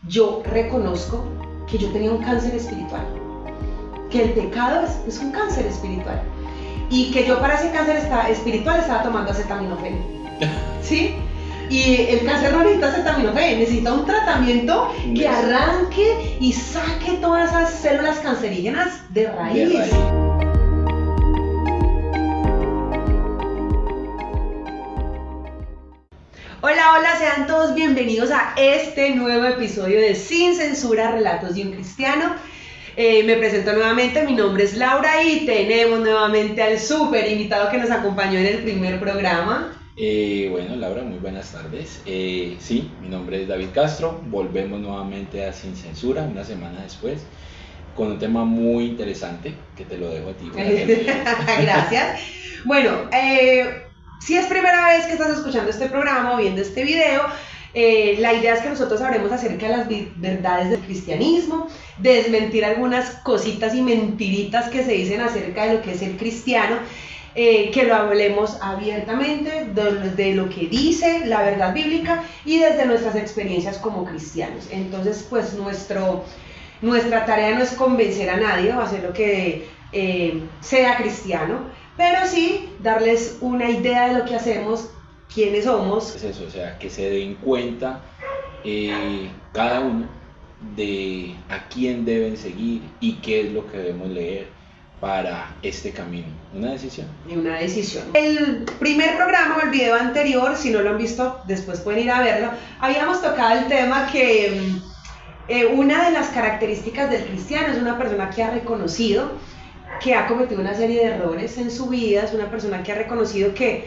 yo reconozco que yo tenía un cáncer espiritual, que el pecado es un cáncer espiritual y que yo para ese cáncer espiritual estaba tomando acetaminofén, ¿sí? Y el cáncer no necesita acetaminofén, necesita un tratamiento que arranque y saque todas esas células cancerígenas de raíz. Hola, hola, sean todos bienvenidos a este nuevo episodio de Sin Censura, Relatos de un Cristiano. Me presento nuevamente, mi nombre es Laura y tenemos nuevamente al súper invitado que nos acompañó en el primer programa. Bueno, Laura, muy buenas tardes. Sí, mi nombre es David Castro, volvemos nuevamente a Sin Censura una semana después con un tema muy interesante que te lo dejo a ti. Gracias. Bueno, si es primera vez que estás escuchando este programa o viendo este video, la idea es que nosotros hablemos acerca de las verdades del cristianismo, desmentir algunas cositas y mentiritas que se dicen acerca de lo que es el cristiano, que lo hablemos abiertamente de lo que dice la verdad bíblica y desde nuestras experiencias como cristianos. Entonces, pues nuestra tarea no es convencer a nadie o hacer lo que sea cristiano, pero sí darles una idea de lo que hacemos, quiénes somos. Es eso, o sea, que se den cuenta cada uno de a quién deben seguir y qué es lo que debemos leer para este camino. Una decisión. Una decisión. El primer programa o el video anterior, si no lo han visto, después pueden ir a verlo. Habíamos tocado el tema que una de las características del cristiano es una persona que ha reconocido que ha cometido una serie de errores en su vida, es una persona que ha reconocido que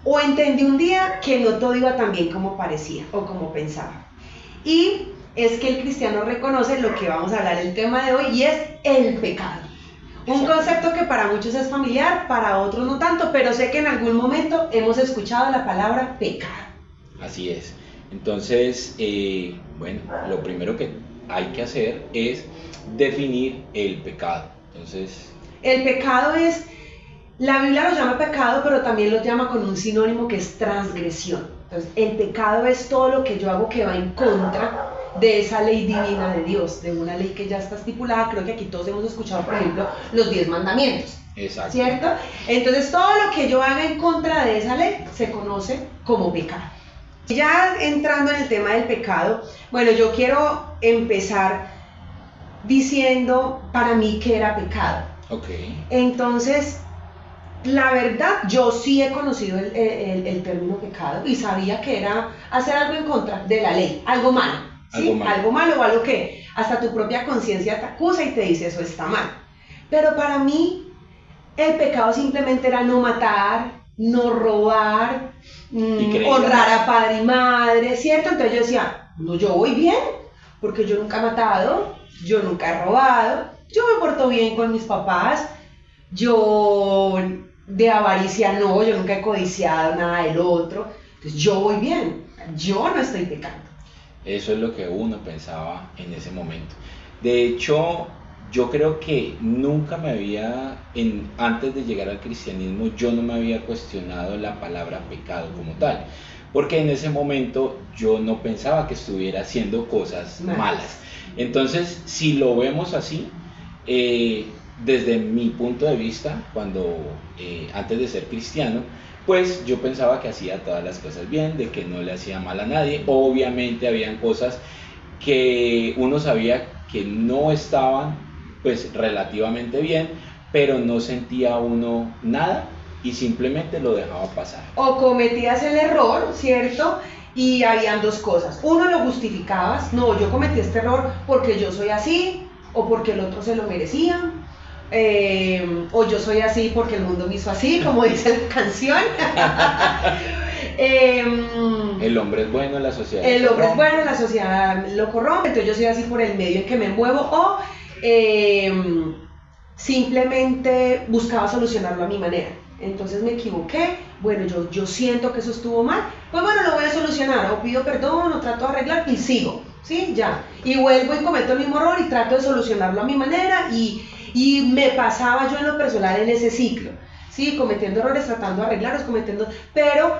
o entendió un día que no todo iba tan bien como parecía o como pensaba. Y es que el cristiano reconoce lo que vamos a hablar el tema de hoy y es el pecado. Un concepto que para muchos es familiar, para otros no tanto, pero sé que en algún momento hemos escuchado la palabra pecado. Así es. Entonces, bueno, lo primero que hay que hacer es definir el pecado. Entonces, el pecado es, la Biblia lo llama pecado, pero también lo llama con un sinónimo que es transgresión. Entonces, el pecado es todo lo que yo hago que va en contra de esa ley divina de Dios, de una ley que ya está estipulada. Creo que aquí todos hemos escuchado, por ejemplo, los 10 mandamientos. Exacto. ¿Cierto? Entonces, todo lo que yo haga en contra de esa ley se conoce como pecado. Ya entrando en el tema del pecado, bueno, yo quiero empezar diciendo para mí qué era pecado. Okay. Entonces, la verdad, yo sí he conocido el término pecado y sabía que era hacer algo en contra de la ley, algo malo, ¿sí? Algo malo o algo que hasta tu propia conciencia te acusa y te dice eso está mal. Pero para mí, el pecado simplemente era no matar, no robar, honrar a padre y madre, ¿cierto? Entonces yo decía, no, yo voy bien, porque yo nunca he matado, yo nunca he robado, yo me porto bien con mis papás, yo de avaricia no, yo nunca he codiciado nada del otro, entonces yo voy bien, yo no estoy pecando. Eso es lo que uno pensaba en ese momento. De hecho, yo creo que nunca me había, antes de llegar al cristianismo, yo no me había cuestionado la palabra pecado como tal, porque en ese momento yo no pensaba que estuviera haciendo cosas malas. Entonces, si lo vemos así, desde mi punto de vista, antes de ser cristiano, pues yo pensaba que hacía todas las cosas bien, de que no le hacía mal a nadie. Obviamente habían cosas que uno sabía que no estaban pues relativamente bien, pero no sentía uno nada y simplemente lo dejaba pasar. O cometías el error, ¿cierto? Y habían dos cosas. Uno, lo justificabas, no, yo cometí este error porque yo soy así, o porque el otro se lo merecía, o yo soy así porque el mundo me hizo así, como dice la canción. El hombre es bueno, la sociedad el hombre es bueno, la sociedad lo corrompe, entonces yo soy así por el medio en que me muevo, o simplemente buscaba solucionarlo a mi manera. Entonces me equivoqué, bueno, yo siento que eso estuvo mal, pues bueno, lo voy a solucionar, o pido perdón, o trato de arreglar y sigo, ¿sí? Ya, y vuelvo y cometo el mismo error y trato de solucionarlo a mi manera y me pasaba yo en lo personal en ese ciclo, ¿sí? Cometiendo errores, tratando de arreglarlos, pero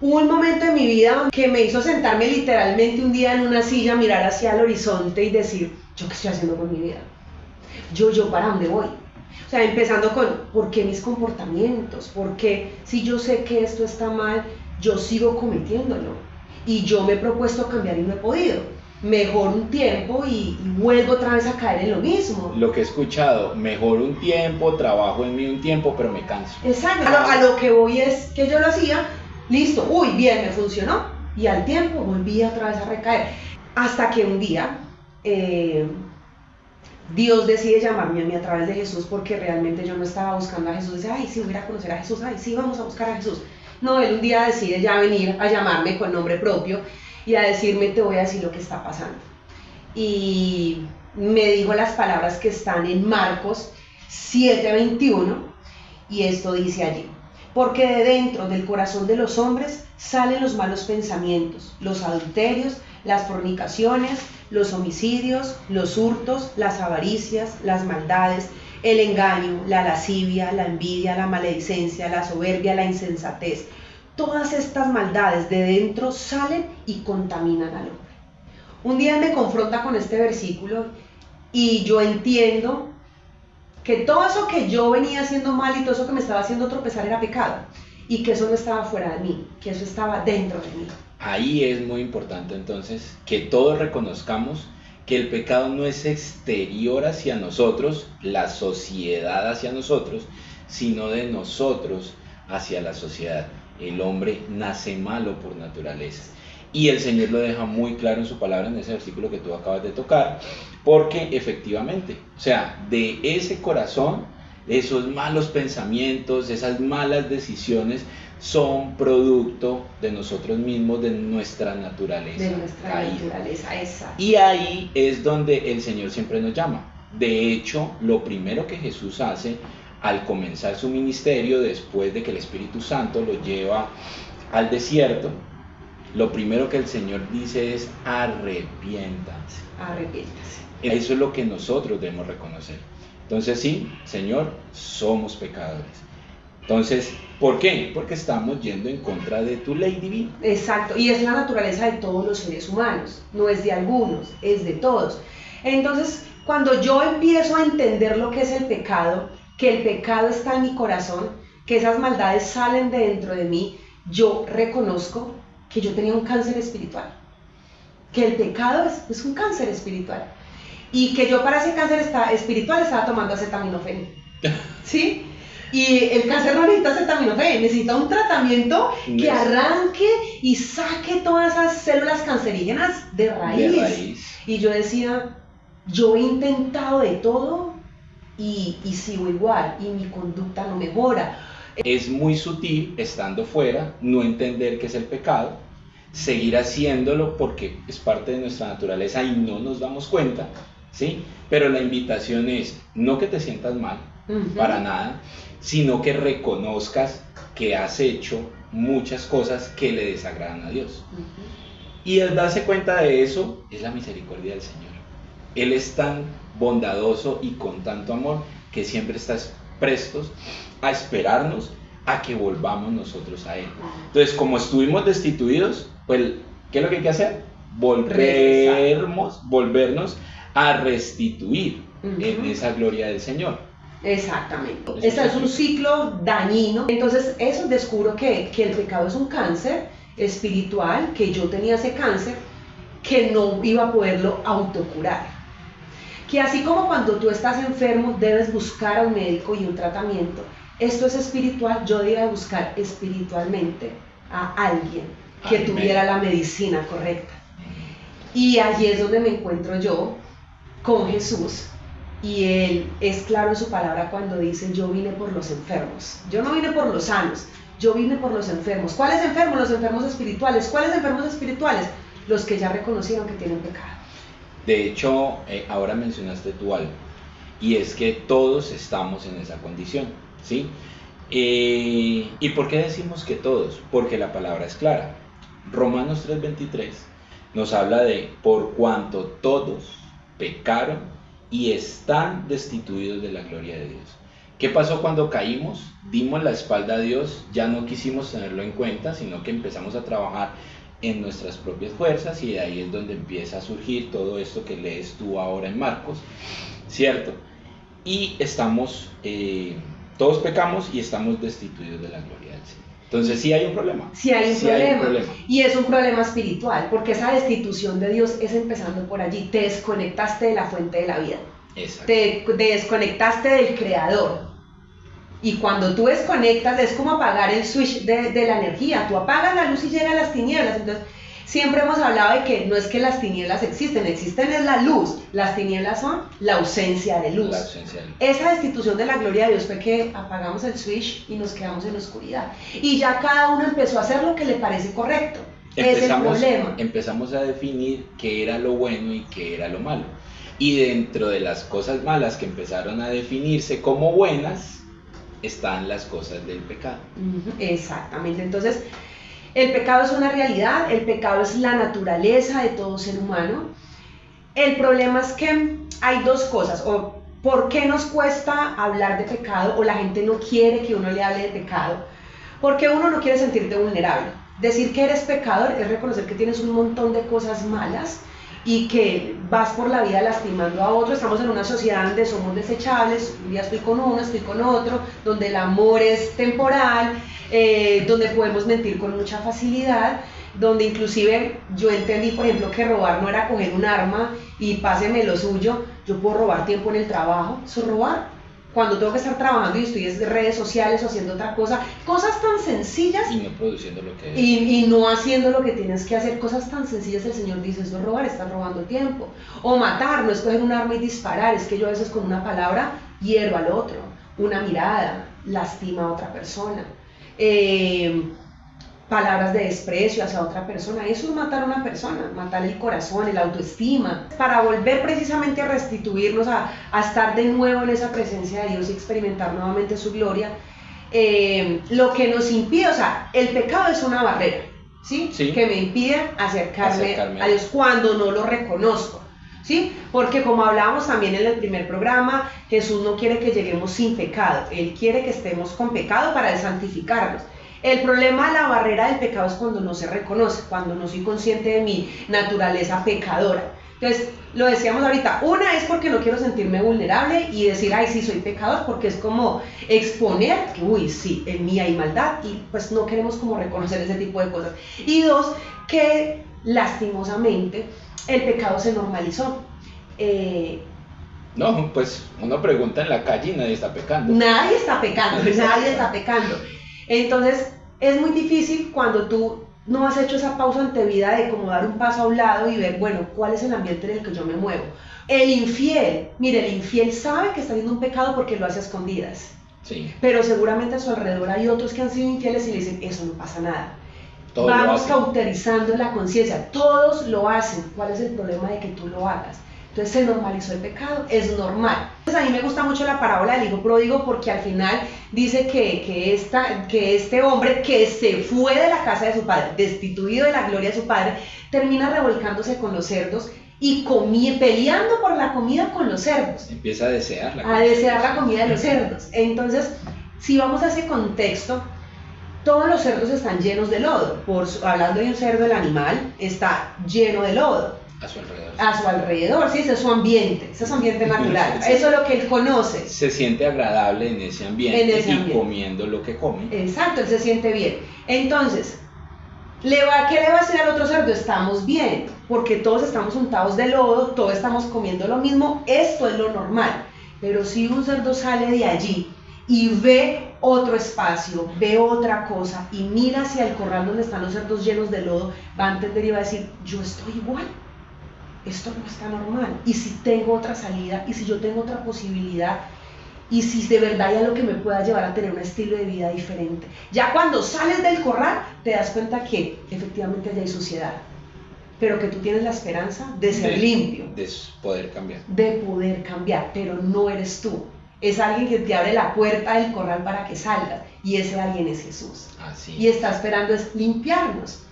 Hubo un momento en mi vida que me hizo sentarme literalmente un día en una silla, mirar hacia el horizonte y decir, ¿yo qué estoy haciendo con mi vida? ¿Yo para dónde voy? O sea, empezando con, ¿por qué mis comportamientos? ¿Por qué si yo sé que esto está mal, yo sigo cometiéndolo? Y yo me he propuesto cambiar y no he podido. Mejor un tiempo y vuelvo otra vez a caer en lo mismo. Lo que he escuchado, mejor un tiempo, trabajo en mí un tiempo, pero me canso. Exacto, a lo que voy es que yo lo hacía, listo, uy, bien, me funcionó, y al tiempo volví otra vez a recaer, hasta que un día Dios decide llamarme a mí a través de Jesús, porque realmente yo no estaba buscando a Jesús. Dice, ay, sí, voy a ir a conocer a Jesús, ay, sí, vamos a buscar a Jesús. No, Él un día decide ya venir a llamarme con nombre propio y a decirme, te voy a decir lo que está pasando. Y me dijo las palabras que están en Marcos 7:21, y esto dice allí, porque de dentro del corazón de los hombres salen los malos pensamientos, los adulterios, las fornicaciones, los homicidios, los hurtos, las avaricias, las maldades, el engaño, la lascivia, la envidia, la maledicencia, la soberbia, la insensatez. Todas estas maldades de dentro salen y contaminan al hombre. Un día me confronta con este versículo y yo entiendo que todo eso que yo venía haciendo mal y todo eso que me estaba haciendo tropezar era pecado, y que eso no estaba fuera de mí, que eso estaba dentro de mí. Ahí es muy importante entonces que todos reconozcamos que el pecado no es exterior hacia nosotros, la sociedad hacia nosotros, sino de nosotros hacia la sociedad. El hombre nace malo por naturaleza. Y el Señor lo deja muy claro en su palabra en ese versículo que tú acabas de tocar, porque efectivamente, o sea, de ese corazón, esos malos pensamientos, esas malas decisiones son producto de nosotros mismos, de nuestra naturaleza. De nuestra naturaleza, esa. Y ahí es donde el Señor siempre nos llama. De hecho, lo primero que Jesús hace al comenzar su ministerio, después de que el Espíritu Santo lo lleva al desierto, lo primero que el Señor dice es arrepiéntanse. Arrepiéntanse. Eso es lo que nosotros debemos reconocer. Entonces sí, Señor, somos pecadores. Entonces, ¿por qué? Porque estamos yendo en contra de tu ley divina. Exacto, y es la naturaleza de todos los seres humanos, no es de algunos, es de todos. Entonces, cuando yo empiezo a entender lo que es el pecado, que el pecado está en mi corazón, que esas maldades salen de dentro de mí, yo reconozco que yo tenía un cáncer espiritual, que el pecado es un cáncer espiritual, y que yo para ese cáncer espiritual estaba tomando acetaminofén, ¿sí? Y el cáncer no necesita acetaminofén, necesita un tratamiento que arranque y saque todas esas células cancerígenas de raíz. Y yo decía, yo he intentado de todo y sigo igual, y mi conducta no mejora. Es muy sutil, estando fuera, no entender qué es el pecado, seguir haciéndolo porque es parte de nuestra naturaleza y no nos damos cuenta, ¿sí? Pero la invitación es no que te sientas mal, para nada, sino que reconozcas que has hecho muchas cosas que le desagradan a Dios. Y el darse cuenta de eso es la misericordia del Señor. Él es tan bondadoso y con tanto amor que siempre está prestos a esperarnos a que volvamos nosotros a Él. Entonces, como estuvimos destituidos, pues, ¿qué es lo que hay que hacer? Volvernos a restituir en esa gloria del Señor. Exactamente. Ese es un ciclo dañino. Entonces, eso descubro que el pecado es un cáncer espiritual, que yo tenía ese cáncer, que no iba a poderlo autocurar. Que así como cuando tú estás enfermo debes buscar a un médico y un tratamiento, esto es espiritual, yo debía buscar espiritualmente a alguien que tuviera la medicina correcta. Y allí es donde me encuentro yo con Jesús. Y Él es claro en su palabra cuando dice, yo vine por los enfermos. Yo no vine por los sanos, yo vine por los enfermos. ¿Cuáles enfermos? Los enfermos espirituales. ¿Cuáles enfermos espirituales? Los que ya reconocieron que tienen pecado. De hecho, ahora mencionaste tú algo, y es que todos estamos en esa condición, ¿sí? ¿Y por qué decimos que todos? Porque la palabra es clara. Romanos 3:23 nos habla de por cuanto todos pecaron y están destituidos de la gloria de Dios. ¿Qué pasó cuando caímos? Dimos la espalda a Dios, ya no quisimos tenerlo en cuenta, sino que empezamos a trabajar en nuestras propias fuerzas, y de ahí es donde empieza a surgir todo esto que lees tú ahora en Marcos, ¿cierto? Y todos pecamos y estamos destituidos de la gloria del Señor. Entonces sí hay un problema. Sí hay un problema. Y es un problema espiritual, porque esa destitución de Dios es empezando por allí. Te desconectaste de la fuente de la vida. Exacto. Te desconectaste del Creador. Y cuando tú desconectas, es como apagar el switch de la energía. Tú apagas la luz y llegan las tinieblas. Entonces, siempre hemos hablado de que no es que las tinieblas existen es la luz. Las tinieblas son la ausencia de luz. La ausencia de luz. Esa destitución de la gloria de Dios fue que apagamos el switch y nos quedamos en la oscuridad. Y ya cada uno empezó a hacer lo que le parece correcto. Es el problema. Empezamos a definir qué era lo bueno y qué era lo malo. Y dentro de las cosas malas que empezaron a definirse como buenas, están las cosas del pecado. Exactamente. Entonces, el pecado es una realidad, el pecado es la naturaleza de todo ser humano. El problema es que hay dos cosas, o por qué nos cuesta hablar de pecado, o la gente no quiere que uno le hable de pecado, porque uno no quiere sentirte vulnerable. Decir que eres pecador es reconocer que tienes un montón de cosas malas y que vas por la vida lastimando a otros. Estamos en una sociedad donde somos desechables, un día estoy con uno, estoy con otro, donde el amor es temporal, donde podemos mentir con mucha facilidad, donde inclusive yo entendí, por ejemplo, que robar no era coger un arma y páseme lo suyo. Yo puedo robar tiempo en el trabajo, eso es robar. Cuando tengo que estar trabajando y estoy en redes sociales o haciendo otra cosa, cosas tan sencillas y no produciendo lo que y no haciendo lo que tienes que hacer, cosas tan sencillas. El Señor dice, eso es robar, estás robando tiempo. O matar, no es coger un arma y disparar, es que yo a veces con una palabra hiero al otro, una mirada lastima a otra persona, palabras de desprecio hacia otra persona. Eso es matar a una persona, matar el corazón, el autoestima, para volver precisamente a restituirnos, a estar de nuevo en esa presencia de Dios y experimentar nuevamente su gloria. Lo que nos impide, o sea, el pecado es una barrera, ¿sí? Sí. Que me impide acercarme a Dios cuando no lo reconozco, ¿sí? Porque como hablábamos también en el primer programa, Jesús no quiere que lleguemos sin pecado, Él quiere que estemos con pecado para santificarnos. El problema, la barrera del pecado es cuando no se reconoce, cuando no soy consciente de mi naturaleza pecadora. Entonces, lo decíamos ahorita, una es porque no quiero sentirme vulnerable y decir, ay, sí, soy pecador, porque es como exponer, uy, sí, en mí hay maldad, y pues no queremos como reconocer ese tipo de cosas. Y dos, que lastimosamente el pecado se normalizó. No, pues uno pregunta en la calle y nadie está pecando. Nadie está pecando, nadie está pecando. Entonces, es muy difícil cuando tú no has hecho esa pausa ante vida de como dar un paso a un lado y ver, bueno, ¿cuál es el ambiente en el que yo me muevo? El infiel, mire, el infiel sabe que está haciendo un pecado porque lo hace a escondidas. Sí. Pero seguramente a su alrededor hay otros que han sido infieles y le dicen, eso no pasa nada. Todos vamos cauterizando la conciencia, todos lo hacen. ¿Cuál es el problema de que tú lo hagas? Entonces se normalizó el pecado, es normal. Entonces a mí me gusta mucho la parábola del hijo pródigo porque al final dice que este hombre que se fue de la casa de su padre, destituido de la gloria de su padre, termina revolcándose con los cerdos y peleando por la comida con los cerdos. Empieza a desear la comida de los cerdos. Entonces, si vamos a ese contexto, todos los cerdos están llenos de lodo. Hablando de un cerdo, el animal está lleno de lodo. A su alrededor. A su alrededor, sí, ese es su ambiente natural. Sí. Eso es lo que él conoce. Se siente agradable en ese ambiente y comiendo lo que come. Exacto, él se siente bien. Entonces, ¿qué le va a decir al otro cerdo? Estamos bien, porque todos estamos untados de lodo, todos estamos comiendo lo mismo, esto es lo normal. Pero si un cerdo sale de allí y ve otro espacio, ve otra cosa y mira hacia el corral donde están los cerdos llenos de lodo, va a entender y va a decir, yo estoy igual. Esto no está normal, y si tengo otra salida, y si yo tengo otra posibilidad, y si de verdad hay algo que me pueda llevar a tener un estilo de vida diferente. Ya cuando sales del corral, te das cuenta que efectivamente allá hay suciedad, pero que tú tienes la esperanza de ser limpio. De poder cambiar. De poder cambiar, pero no eres tú. Es alguien que te abre la puerta del corral para que salgas, y ese alguien es Jesús. Así. Y está esperando es limpiarnos,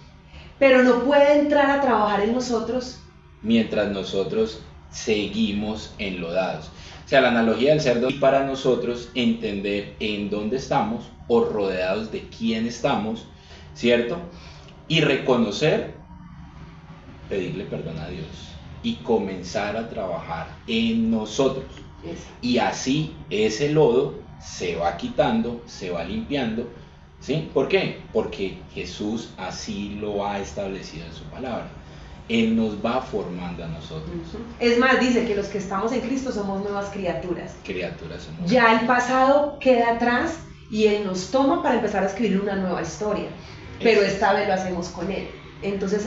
pero no puede entrar a trabajar en nosotros mientras nosotros seguimos enlodados. O sea, la analogía del cerdo, y para nosotros entender en dónde estamos o rodeados de quién estamos, ¿cierto? Y reconocer, pedirle perdón a Dios y comenzar a trabajar en nosotros. Y así ese lodo se va quitando, se va limpiando, ¿sí? ¿Por qué? Porque Jesús así lo ha establecido en su palabra. Él nos va formando a nosotros. Es más, dice que los que estamos en Cristo somos nuevas criaturas. Criaturas somos. Ya el pasado queda atrás y Él nos toma para empezar a escribir una nueva historia. Pero esta vez lo hacemos con Él. Entonces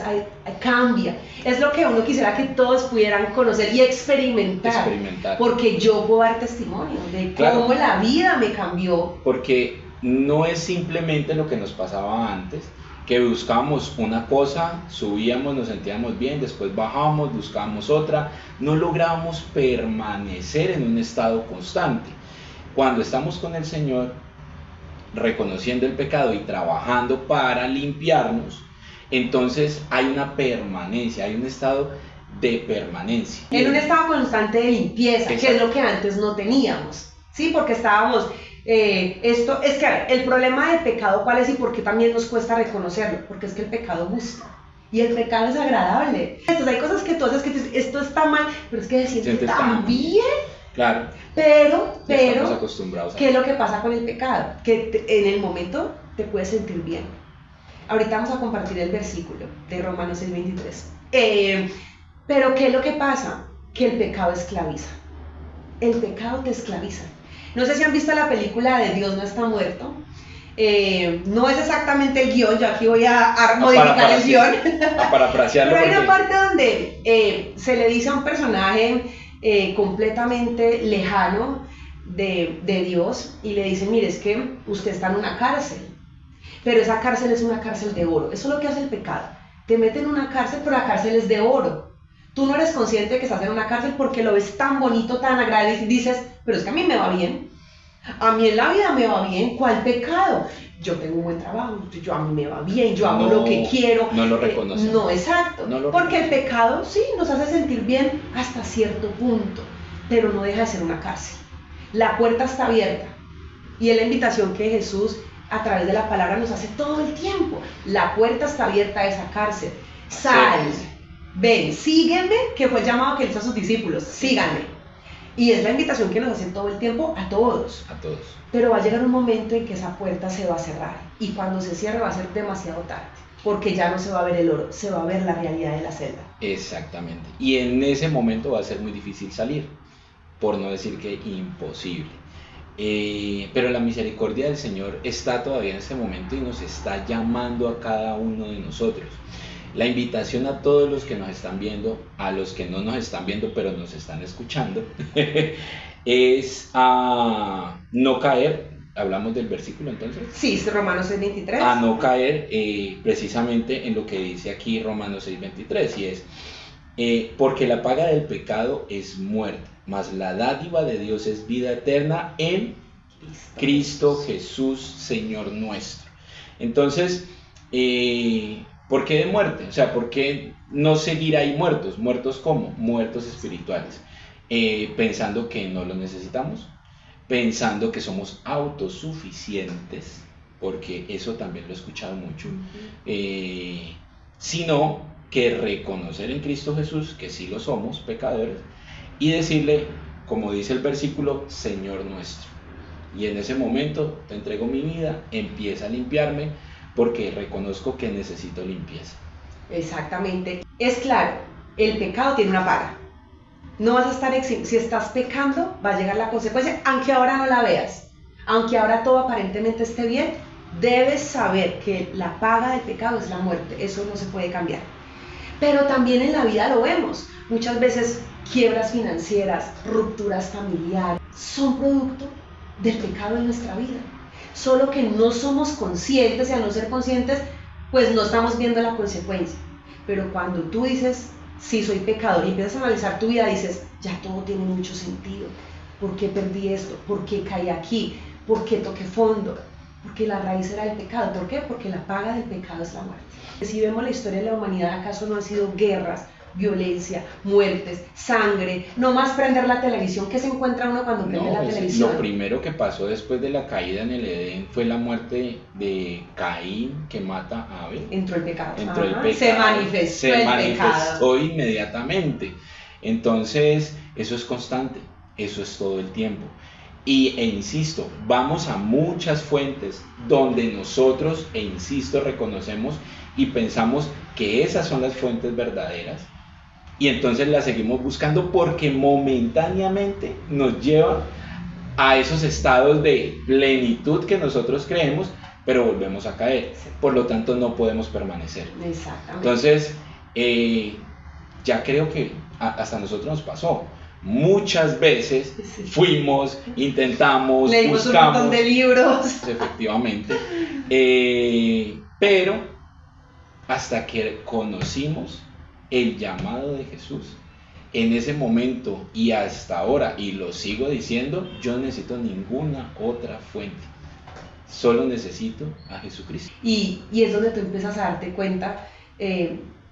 cambia. Es lo que uno quisiera que todos pudieran conocer y experimentar. Porque yo puedo dar testimonio de cómo la vida me cambió. Porque no es simplemente lo que nos pasaba antes, que buscábamos una cosa, subíamos, nos sentíamos bien, después bajábamos, buscábamos otra, no lográbamos permanecer en un estado constante. Cuando estamos con el Señor, reconociendo el pecado y trabajando para limpiarnos, entonces hay una permanencia, hay un estado de permanencia. En un estado constante de limpieza, que es lo que antes no teníamos, ¿sí? Porque estábamos... esto es que el problema del pecado, ¿cuál es y por qué también nos cuesta reconocerlo? Porque es que el pecado gusta y el pecado es agradable. Entonces hay cosas que tú haces que tú dices, esto está mal, pero es que se siente tan bien. Claro. Pero ¿qué es lo que pasa con el pecado? Que en el momento te puedes sentir bien. Ahorita vamos a compartir el versículo de Romanos 6:23. Pero ¿qué es lo que pasa? Que el pecado esclaviza. El pecado te esclaviza. No sé si han visto la película de Dios no está muerto. No es exactamente el guión, yo aquí voy a modificar el guión. A parafrasearlo. Pero hay una parte donde se le dice a un personaje completamente lejano de Dios y le dice, mire, es que usted está en una cárcel, pero esa cárcel es una cárcel de oro. Eso es lo que hace el pecado. Te mete en una cárcel, pero la cárcel es de oro. Tú no eres consciente de que estás en una cárcel porque lo ves tan bonito, tan agradable y dices, pero es que a mí me va bien. A mí en la vida me va bien. ¿Cuál pecado? Yo tengo un buen trabajo, a mí me va bien, yo hago lo que quiero. No lo reconoces. No, exacto. Porque el pecado sí nos hace sentir bien hasta cierto punto, pero no deja de ser una cárcel. La puerta está abierta y es la invitación que Jesús a través de la palabra nos hace todo el tiempo. La puerta está abierta a esa cárcel. Sal, ven, sígueme, que fue el llamado que hizo a sus discípulos, síganme. Y es la invitación que nos hacen todo el tiempo a todos. A todos. Pero va a llegar un momento en que esa puerta se va a cerrar. Y cuando se cierre va a ser demasiado tarde. Porque ya no se va a ver el oro, se va a ver la realidad de la celda. Exactamente. Y en ese momento va a ser muy difícil salir. Por no decir que imposible. Pero la misericordia del Señor está todavía en este momento y nos está llamando a cada uno de nosotros. La invitación a todos los que nos están viendo, a los que no nos están viendo pero nos están escuchando, es a no caer. ¿Hablamos del versículo entonces? Sí, Romanos 6:23. A no caer precisamente en lo que dice aquí Romanos 6:23, y es porque la paga del pecado es muerte, mas la dádiva de Dios es vida eterna en Cristo Jesús, Señor nuestro. Entonces, ¿por qué de muerte? O sea, ¿por qué no seguir ahí muertos? ¿Muertos cómo? Muertos espirituales. Pensando que no lo necesitamos, pensando que somos autosuficientes, porque eso también lo he escuchado mucho, sino que reconocer en Cristo Jesús que sí lo somos, pecadores, y decirle, como dice el versículo, Señor nuestro. Y en ese momento te entrego mi vida, empieza a limpiarme, porque reconozco que necesito limpieza. Exactamente. Es claro, el pecado tiene una paga. No vas a estar exento. Si estás pecando, va a llegar la consecuencia, aunque ahora no la veas. Aunque ahora todo aparentemente esté bien, debes saber que la paga del pecado es la muerte. Eso no se puede cambiar. Pero también en la vida lo vemos. Muchas veces quiebras financieras, rupturas familiares, son producto del pecado en nuestra vida. Solo que no somos conscientes, y al no ser conscientes, pues no estamos viendo la consecuencia. Pero cuando tú dices, sí, soy pecador, y empiezas a analizar tu vida, dices, ya todo tiene mucho sentido. ¿Por qué perdí esto? ¿Por qué caí aquí? ¿Por qué toqué fondo? Porque la raíz era el pecado. ¿Por qué? Porque la paga del pecado es la muerte. Si vemos la historia de la humanidad, ¿acaso no han sido guerras, violencia, muertes, sangre, no más prender la televisión. ¿Qué se encuentra uno cuando prende la televisión? Lo primero que pasó después de la caída en el Edén fue la muerte de Caín, que mata a Abel. Entró el pecado. Entró el pecado. Se manifestó inmediatamente. Entonces, eso es constante, eso es todo el tiempo. E insisto, vamos a muchas fuentes donde nosotros, reconocemos y pensamos que esas son las fuentes verdaderas, y entonces las seguimos buscando porque momentáneamente nos lleva a esos estados de plenitud que nosotros creemos, pero volvemos a caer. Por lo tanto, no podemos permanecer. Exactamente. Entonces, ya creo que hasta a nosotros nos pasó. Muchas veces fuimos, intentamos, leímos buscamos un montón de libros. Efectivamente. Pero hasta que conocimos el llamado de Jesús, en ese momento y hasta ahora, y lo sigo diciendo, yo no necesito ninguna otra fuente. Solo necesito a Jesucristo. Y es donde tú empiezas a darte cuenta,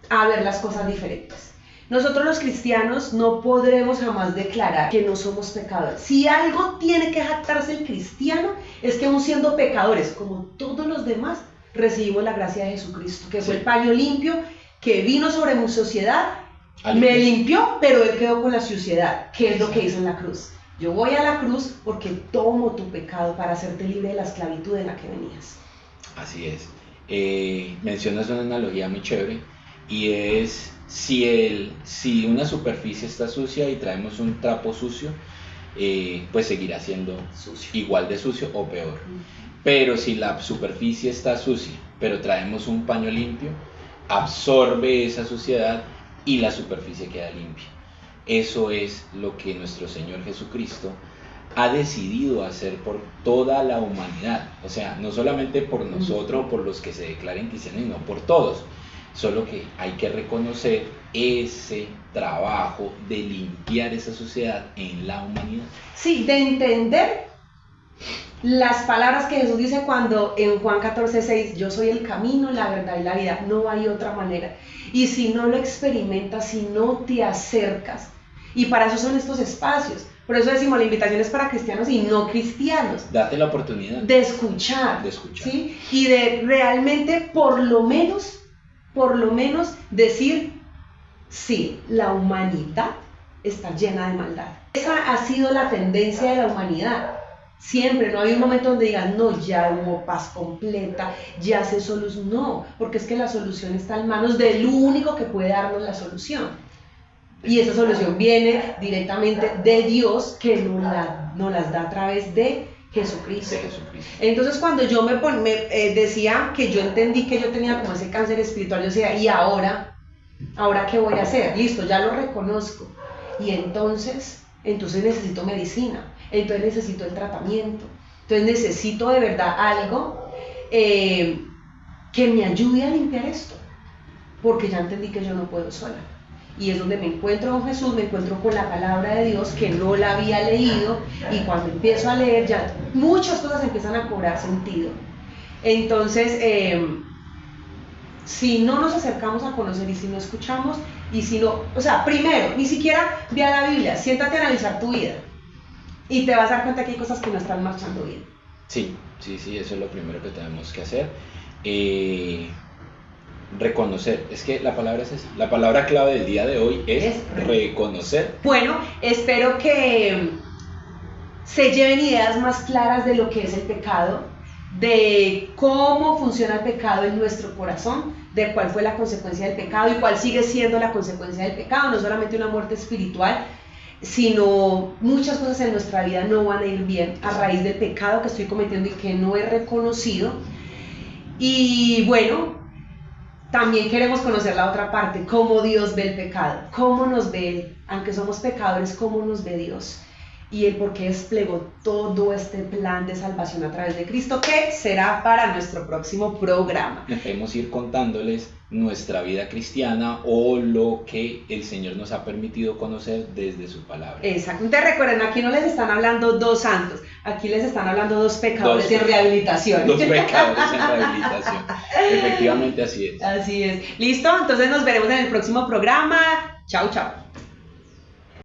a ver las cosas diferentes. Nosotros los cristianos no podremos jamás declarar que no somos pecadores. Si algo tiene que jactarse el cristiano, es que aún siendo pecadores, como todos los demás, recibimos la gracia de Jesucristo, que fue el paño limpio, que vino sobre mi sociedad, me limpió, pero Él quedó con la suciedad, que es lo que hizo en la cruz. Yo voy a la cruz porque tomo tu pecado para hacerte libre de la esclavitud en la que venías. Así es. Mencionas una analogía muy chévere, y es si una superficie está sucia y traemos un trapo sucio, pues seguirá siendo igual de sucio o peor. Pero si la superficie está sucia, pero traemos un paño limpio, absorbe esa suciedad y la superficie queda limpia. Eso es lo que nuestro Señor Jesucristo ha decidido hacer por toda la humanidad. O sea, no solamente por nosotros, por los que se declaren cristianos, sino por todos. Solo que hay que reconocer ese trabajo de limpiar esa suciedad en la humanidad. Sí, de entender las palabras que Jesús dice cuando en Juan 14:6, yo soy el camino, la verdad y la vida, no hay otra manera. Y si no lo experimentas, si no te acercas, y para eso son estos espacios. Por eso decimos, la invitación es para cristianos y no cristianos. Date la oportunidad de escuchar. ¿Sí? Y de realmente, por lo menos decir, sí, la humanidad está llena de maldad. Esa ha sido la tendencia de la humanidad. Siempre, no hay un momento donde digan, no, ya hubo paz completa, ya se solucionó. No, porque es que la solución está en manos del único que puede darnos la solución. Y esa solución viene directamente de Dios, que nos las da a través de Jesucristo. Entonces, cuando yo me decía que yo entendí que yo tenía como ese cáncer espiritual, yo decía, ¿y ahora qué voy a hacer? Listo, ya lo reconozco. Y entonces necesito medicina, entonces necesito el tratamiento, entonces necesito de verdad algo que me ayude a limpiar esto, porque ya entendí que yo no puedo sola. Y es donde me encuentro con Jesús, me encuentro con la palabra de Dios que no la había leído, y cuando empiezo a leer ya muchas cosas empiezan a cobrar sentido. Entonces, si no nos acercamos a conocer y si no escuchamos, y si no, o sea, primero, ni siquiera ve a la Biblia, siéntate a analizar tu vida y te vas a dar cuenta que hay cosas que no están marchando bien. Sí, eso es lo primero que tenemos que hacer. Reconocer, es que la palabra es esa. La palabra clave del día de hoy es reconocer. Bueno, espero que se lleven ideas más claras de lo que es el pecado, de cómo funciona el pecado en nuestro corazón, de cuál fue la consecuencia del pecado y cuál sigue siendo la consecuencia del pecado. No solamente una muerte espiritual, sino muchas cosas en nuestra vida no van a ir bien a raíz del pecado que estoy cometiendo y que no he reconocido. Y bueno, también queremos conocer la otra parte, cómo Dios ve el pecado, cómo nos ve Él, aunque somos pecadores, cómo nos ve Dios, y el por qué desplegó todo este plan de salvación a través de Cristo, que será para nuestro próximo programa. Queremos ir contándoles nuestra vida cristiana o lo que el Señor nos ha permitido conocer desde su palabra. Exacto. Entonces recuerden, aquí no les están hablando dos santos, aquí les están hablando dos pecadores en rehabilitación. Dos pecadores en rehabilitación. Efectivamente así es. Así es. ¿Listo? Entonces nos veremos en el próximo programa. Chao, chao.